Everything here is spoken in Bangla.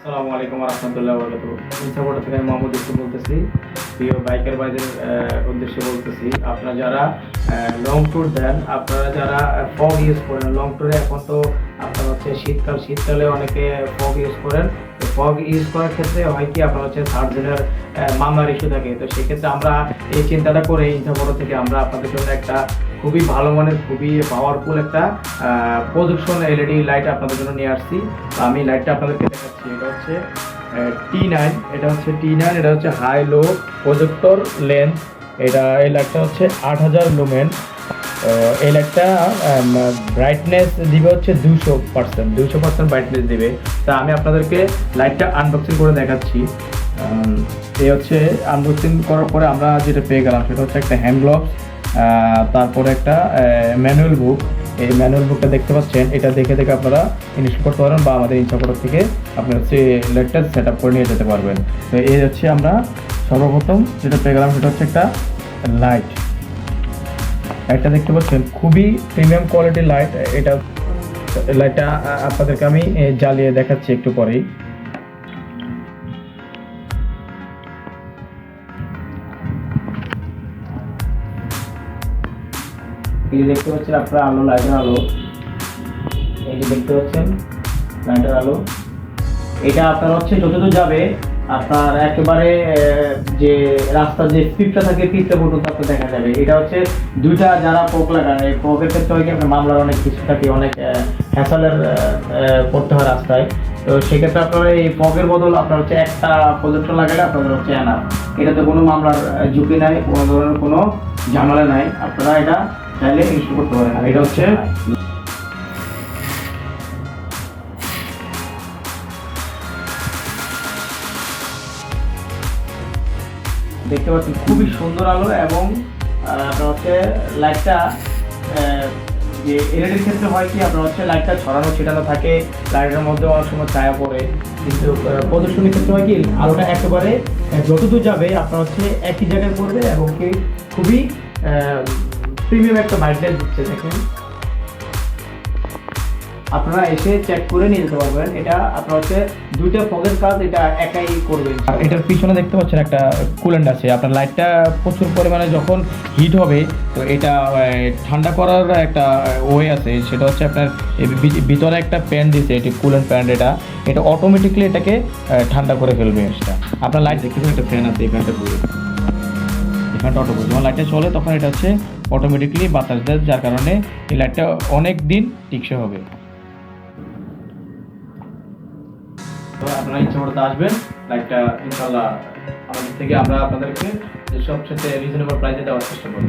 আসসালামু আলাইকুম রহমতুল্লাহ বরকাতুহু। ইচ্ছাপড়া থেকে আমি মোহাম্মদ ইউসুফ বলতেছি। প্রিয় বাইকার ভাইদের উদ্দেশ্যে বলতেছি, আপনারা যারা লং ট্যুর দেন, আপনারা যারা ফগ ইউজ করেন লং ট্যুরে, এখন তো আপনার হচ্ছে শীতকালে অনেকে ফগ ইউজ করেন। ফগ ইউজ করার ক্ষেত্রে হয় কি, আপনার হচ্ছে সার্জেনের মামলার ইস্যু থাকে। তো সেক্ষেত্রে আমরা এই চিন্তাটা করে ইচ্ছাপড়া থেকে আমরা আপনাদের জন্য একটা খুবই ভালো মানের, খুবই পাওয়ারফুল একটা প্রজেকশন এলইডি লাইট আপনাদের জন্য নিয়ে আসছি। আমি লাইটটা আপনাদেরকে দেখাচ্ছি। এটা হচ্ছে T9, এটা হচ্ছে হাই লো প্রজেক্টর লেন্স। এই লাইটটা হচ্ছে 8000 লুমেন। এই লাইটটা ব্রাইটনেস দিবে হচ্ছে 200% ব্রাইটনেস দিবে। তা আমি আপনাদেরকে লাইটটা আনবক্সিং করে দেখাচ্ছি। এই হচ্ছে আনবক্সিং করার পরে আমরা যেটা পেয়ে গেলাম সেটা হচ্ছে একটা হ্যান্ড গ্লোভস, তারপরে একটা ম্যানুয়াল বুক। এই ম্যানুয়াল বুকটা দেখতে পাচ্ছেন, এটা দেখে আপনারা ইনস্টল করতে পারবেন বা আমাদের ইচ্ছাপড়া থেকে আপনারা হচ্ছে লাইটটা সেট আপ করে নিয়ে যেতে পারবেন। তো এই হচ্ছে আমরা সর্বপ্রথম যেটা পেয়ে গেলাম সেটা হচ্ছে একটা লাইটটা দেখতে পাচ্ছেন, খুবই প্রিমিয়াম কোয়ালিটির লাইট। লাইটটা আপনাদেরকে আমি জ্বালিয়ে দেখাচ্ছি একটু পরেই। এই দেখতে পাচ্ছেন আপনারা লাইটের আলো, এই যে দেখতে পাচ্ছেন লাইটের আলো। এটা আপনার হচ্ছে যতদূর যাবে আপনার একেবারে যে রাস্তার যে পিপটা থাকে, পিপটা পর্যন্ত আপনার দেখা যাবে। এটা হচ্ছে দুইটা যারা পক লাগান, এই পকের ক্ষেত্রে হয় কি, আপনার মামলার অনেক কিছু থাকে, অনেক হ্যাসেলের করতে হয় রাস্তায়। তো সেক্ষেত্রে আপনারা এই পকের বদল আপনার হচ্ছে একটা প্রজেক্টর লাগালে আপনাদের হচ্ছে এনাফ। এটাতে কোনো মামলার ঝুঁকি নাই, কোনো ধরনের কোনো ঝামেলা নাই। আপনারা এটা চাইলে ইনস্টল করতে পারেন। আর এটা হচ্ছে দেখতে পাচ্ছেন খুবই সুন্দর আলো। এবং আপনার হচ্ছে লাইটটা যে এলইডির ক্ষেত্রে হয় কি, আপনার হচ্ছে লাইটটা ছড়ানো ছিটানো থাকে, লাইটের মধ্যে অনেক সময় ছায়া পড়ে। কিন্তু প্রদর্শনীর ক্ষেত্রে হয় কি, আলোটা একেবারে যতদূর যাবে আপনার হচ্ছে একই জায়গায় পড়বে এবং কি খুবই প্রিমিয়াম একটা ব্রাইটনেস দিচ্ছে। দেখেন, আপনারা এসে চেক করে নিয়ে যেতে পারবেন। এটা আপনার হচ্ছে দুইটা ফগের কাজ এটা একাই করবেন। আর এটার পিছনে দেখতে পাচ্ছেন একটা কুলেন্ট আছে। আপনার লাইটটা প্রচুর পরিমাণে যখন হিট হবে, তো এটা ঠান্ডা করার একটা ওয়ে আছে। সেটা হচ্ছে আপনার ভিতরে একটা প্যান দিয়েছে, এটি কুলেন্ট প্যান। এটা অটোমেটিকলি এটাকে ঠান্ডা করে ফেলবে। সেটা আপনার লাইট দেখতে পাচ্ছেন, একটা ফ্যান আছে, এই ফ্যানটা ঘুরে, এই ফ্যানটা অটো করে যখন লাইটটা চলে তখন এটা হচ্ছে অটোমেটিকলি বাতাস দেয়, যার কারণে এই লাইটটা অনেক দিন টিকসই হবে। তো আপনারা ইচ্ছামতো আসবেন, লাইটটা ইনশাআল্লাহ আমাদের থেকে আমরা আপনাদেরকে সবচেয়ে রিজনেবল প্রাইসে দেওয়ার চেষ্টা করব।